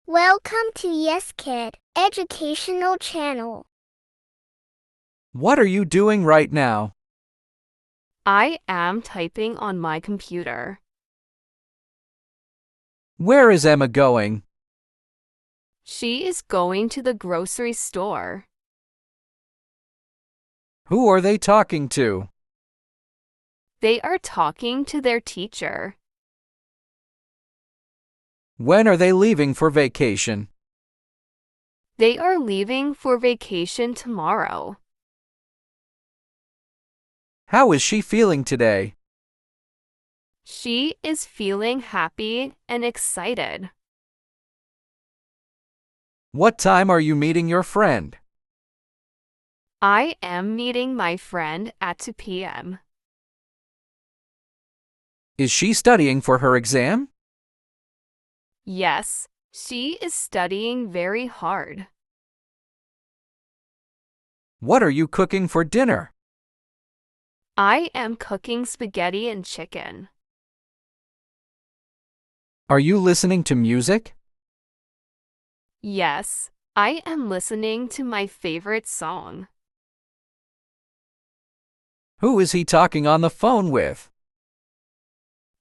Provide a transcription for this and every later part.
Welcome to Yes Kid Educational Channel. What are you doing right now? I am typing on my computer. Where is Emma going? She is going to the grocery store. Who are they talking to? They are talking to their teacher. When are they leaving for vacation? They are leaving for vacation tomorrow. How is she feeling today? She is feeling happy and excited. What time are you meeting your friend? I am meeting my friend at 2 p.m. Is she studying for her exam? Yes, she is studying very hard. What are you cooking for dinner? I am cooking spaghetti and chicken. Are you listening to music? Yes, I am listening to my favorite song. Who is he talking on the phone with?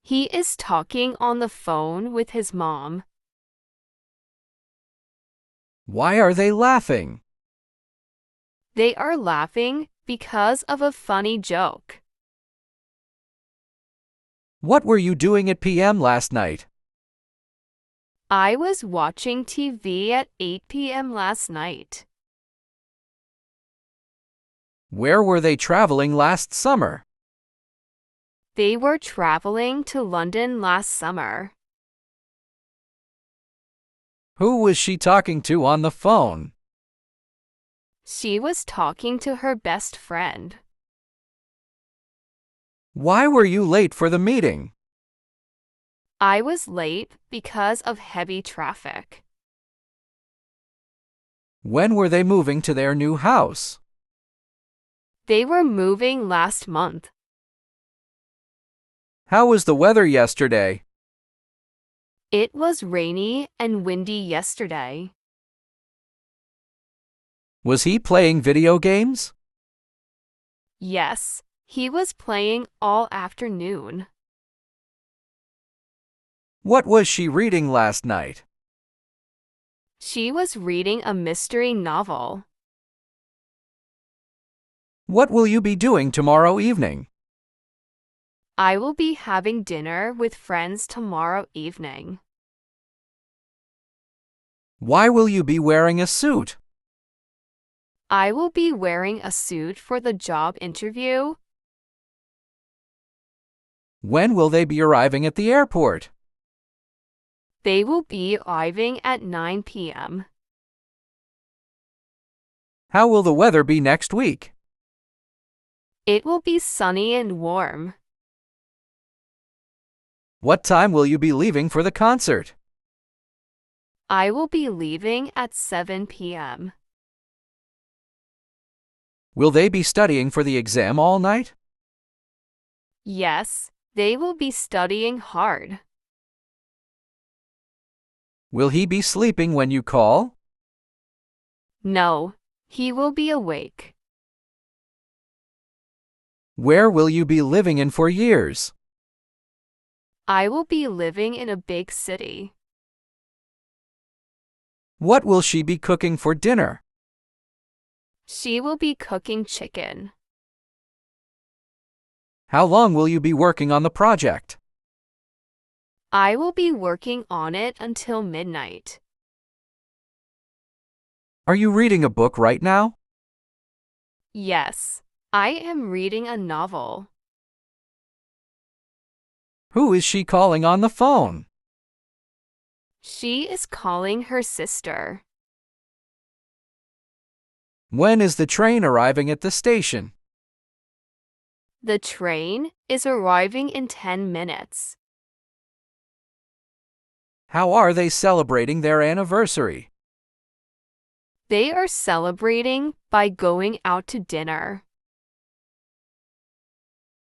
He is talking on the phone with his mom. Why are they laughing? They are laughing because of a funny joke. What were you doing at PM last night? I was watching TV at 8 p.m. last night. Where were they traveling last summer? They were traveling to London last summer. Who was she talking to on the phone? She was talking to her best friend. Why were you late for the meeting? I was late because of heavy traffic. When were they moving to their new house? They were moving last month. How was the weather yesterday? It was rainy and windy yesterday. Was he playing video games? Yes, he was playing all afternoon. What was she reading last night? She was reading a mystery novel. What will you be doing tomorrow evening? I will be having dinner with friends tomorrow evening. Why will you be wearing a suit? I will be wearing a suit for the job interview. When will they be arriving at the airport? They will be arriving at 9 p.m. How will the weather be next week? It will be sunny and warm. What time will you be leaving for the concert? I will be leaving at 7 p.m. Will they be studying for the exam all night? Yes, they will be studying hard. Will he be sleeping when you call? No, he will be awake. Where will you be living in for years? I will be living in a big city. What will she be cooking for dinner? She will be cooking chicken. How long will you be working on the project? I will be working on it until midnight. Are you reading a book right now? Yes, I am reading a novel. Who is she calling on the phone? She is calling her sister. When is the train arriving at the station? The train is arriving in 10 minutes. How are they celebrating their anniversary? They are celebrating by going out to dinner.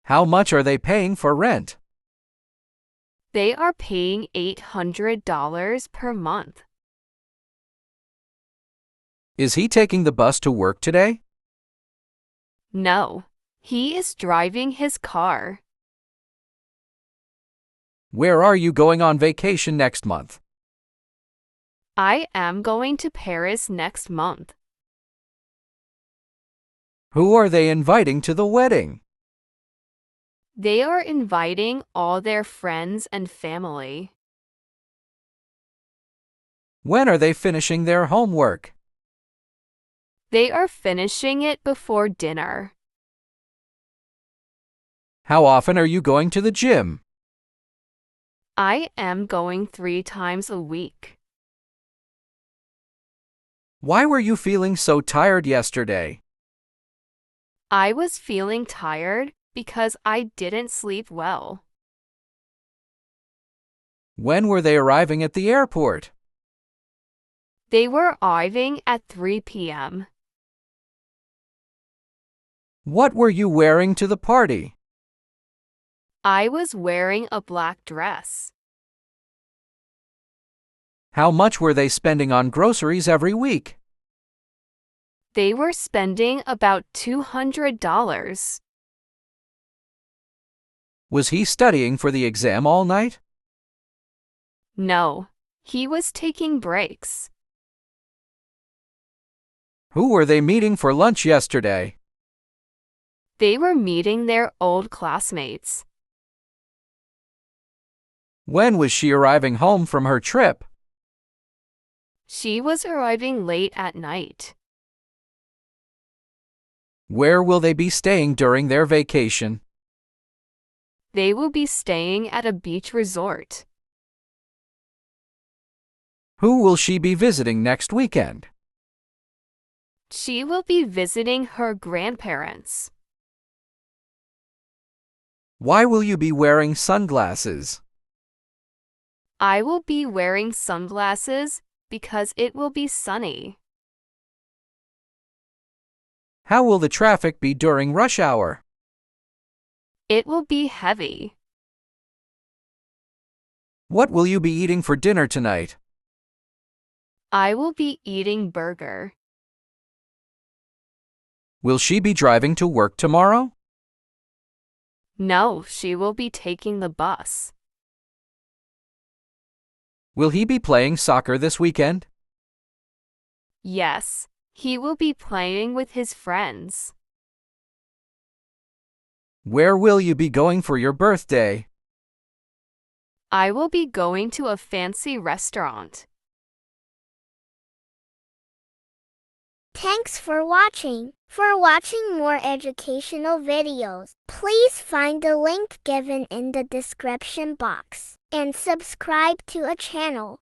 How much are they paying for rent? They are paying $800 per month. Is he taking the bus to work today? No, he is driving his car. Where are you going on vacation next month? I am going to Paris next month. Who are they inviting to the wedding? They are inviting all their friends and family. When are they finishing their homework? They are finishing it before dinner. How often are you going to the gym? I am going 3 times a week. Why were you feeling so tired yesterday? I was feeling tired because I didn't sleep well. When were they arriving at the airport? They were arriving at 3 p.m. What were you wearing to the party? I was wearing a black dress. How much were they spending on groceries every week? They were spending about $200. Was he studying for the exam all night? No, he was taking breaks. Who were they meeting for lunch yesterday? They were meeting their old classmates. When was she arriving home from her trip? She was arriving late at night. Where will they be staying during their vacation? They will be staying at a beach resort. Who will she be visiting next weekend? She will be visiting her grandparents. Why will you be wearing sunglasses? I will be wearing sunglasses because it will be sunny. How will the traffic be during rush hour? It will be heavy. What will you be eating for dinner tonight? I will be eating burger. Will she be driving to work tomorrow? No, she will be taking the bus. Will he be playing soccer this weekend? Yes, he will be playing with his friends. Where will you be going for your birthday? I will be going to a fancy restaurant. Thanks for watching. For watching more educational videos, please find the link given in the description box and subscribe to a channel.